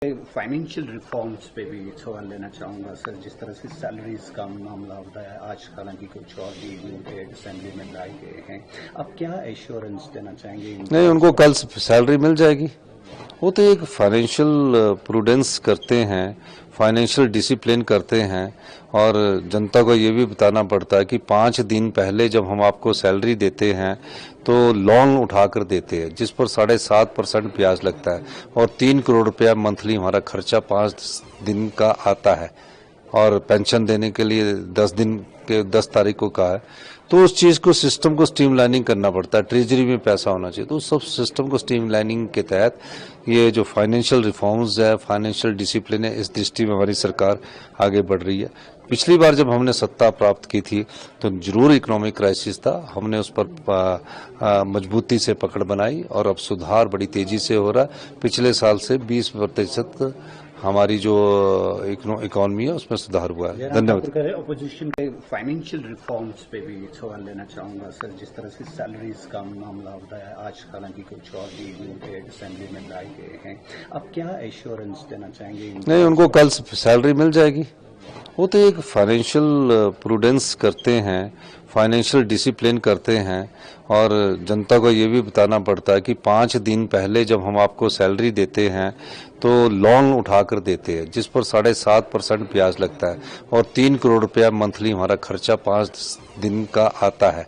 Financial reforms पे भी सवाल लेना चाहूँगा सर। जिस तरह से सैलरीज का मामला होता है आज, हालांकि कुछ और भी बिल असेंबली में लाए गए हैं, अब क्या एश्योरेंस देना चाहेंगे? नहीं, उनको कल सैलरी मिल जाएगी। वो तो एक फाइनेंशियल प्रूडेंस करते हैं, फाइनेंशियल डिसिप्लिन करते हैं, और जनता को ये भी बताना पड़ता है कि 5 दिन पहले जब हम आपको सैलरी देते हैं तो लोन उठाकर देते हैं, जिस पर 7.5% ब्याज लगता है, और 3 करोड़ रुपया मंथली हमारा खर्चा 5 दिन का आता है, और पेंशन देने के लिए 10 दिन के 10 तारीख को कहा है। तो उस चीज को, सिस्टम को स्ट्रीमलाइनिंग करना पड़ता है, ट्रेजरी में पैसा होना चाहिए। तो उस सब सिस्टम को स्ट्रीमलाइनिंग के तहत ये जो फाइनेंशियल रिफॉर्म्स है, फाइनेंशियल डिसिप्लिन है, इस दृष्टि में हमारी सरकार आगे बढ़ रही है। पिछली बार जब हमने सत्ता प्राप्त की थी तो जरूर इकोनॉमिक क्राइसिस था, हमने उस पर मजबूती से पकड़ बनाई और अब सुधार बड़ी तेजी से हो रहा है। पिछले साल से 20% हमारी जो इकोनॉमी है उसमें सुधार हुआ है। धन्यवाद। अपोजिशन के फाइनेंशियल रिफॉर्म्स पे भी सवाल लेना चाहूँगा सर। जिस तरह से सैलरीज का मामला होता है आज, हालांकि कुछ और भी बिल असेंबली में लाए गए हैं, अब क्या एश्योरेंस देना चाहेंगे? नहीं, उनको कल सैलरी मिल जाएगी। वो तो एक फाइनेंशियल प्रूडेंस करते हैं, फाइनेंशियल डिसिप्लिन करते हैं, और जनता को ये भी बताना पड़ता है कि 5 दिन पहले जब हम आपको सैलरी देते हैं तो लोन उठाकर देते हैं, जिस पर 7.5% ब्याज लगता है, और 3 करोड़ रुपया मंथली हमारा खर्चा 5 दिन का आता है,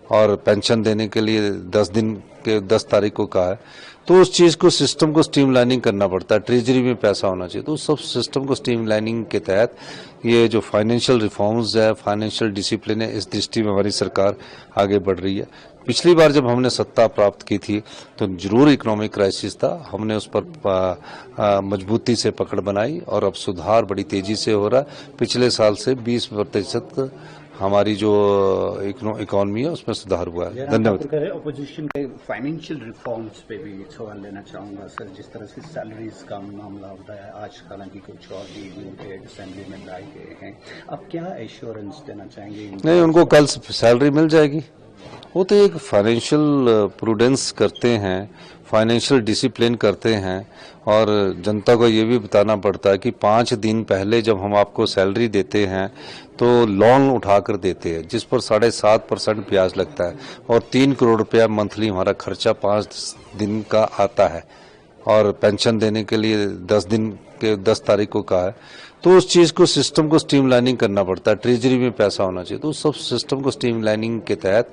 और पेंशन देने के लिए 10 दिन के 10 तारीख को कहा है। तो उस चीज को, सिस्टम को स्ट्रीमलाइनिंग करना पड़ता है, ट्रेजरी में पैसा होना चाहिए। तो उस सब सिस्टम को स्ट्रीमलाइनिंग के तहत ये जो फाइनेंशियल रिफॉर्म्स है, फाइनेंशियल डिसिप्लिन है, इस दृष्टि में हमारी सरकार आगे बढ़ रही है। पिछली बार जब हमने सत्ता प्राप्त की थी तो जरूर इकोनॉमिक क्राइसिस था, हमने उस पर मजबूती से पकड़ बनाई और अब सुधार बड़ी तेजी से हो रहा है। पिछले साल से 20% हमारी जो इकोनॉमी है उसमें सुधार हुआ है। धन्यवाद। अपोजिशन के फाइनेंशियल रिफॉर्म्स पे भी सवाल लेना चाहूँगा सर। जिस तरह से सैलरीज का मामला होता है आज, हालांकि कुछ और भी बिल असेंबली में लाए गए हैं, अब क्या एश्योरेंस देना चाहेंगे? नहीं, उनको कल सैलरी मिल जाएगी। वो तो एक फाइनेंशियल प्रूडेंस करते हैं, फाइनेंशियल डिसिप्लिन करते हैं, और जनता को ये भी बताना पड़ता है कि 5 दिन पहले जब हम आपको सैलरी देते हैं तो लोन उठाकर देते हैं, जिस पर 7.5% ब्याज लगता है, और 3 करोड़ रुपया मंथली हमारा खर्चा 5 दिन का आता है, और पेंशन देने के लिए 10 दिन के 10 तारीख को कहा है। तो उस चीज को, सिस्टम को स्ट्रीमलाइनिंग करना पड़ता है, ट्रेजरी में पैसा होना चाहिए। तो उस सब सिस्टम को स्ट्रीमलाइनिंग के तहत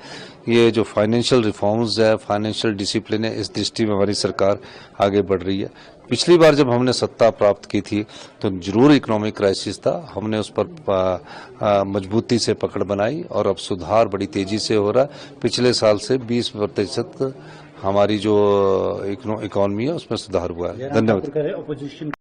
ये जो फाइनेंशियल रिफॉर्म्स है, फाइनेंशियल डिसिप्लिन है, इस दृष्टि में हमारी सरकार आगे बढ़ रही है। पिछली बार जब हमने सत्ता प्राप्त की थी तो जरूर इकोनॉमिक क्राइसिस था, हमने उस पर मजबूती से पकड़ बनाई और अब सुधार बड़ी तेजी से हो रहा है। पिछले साल से 20% हमारी जो इकोनॉमी है उसमें सुधार हुआ है। धन्यवाद। अपोजिशन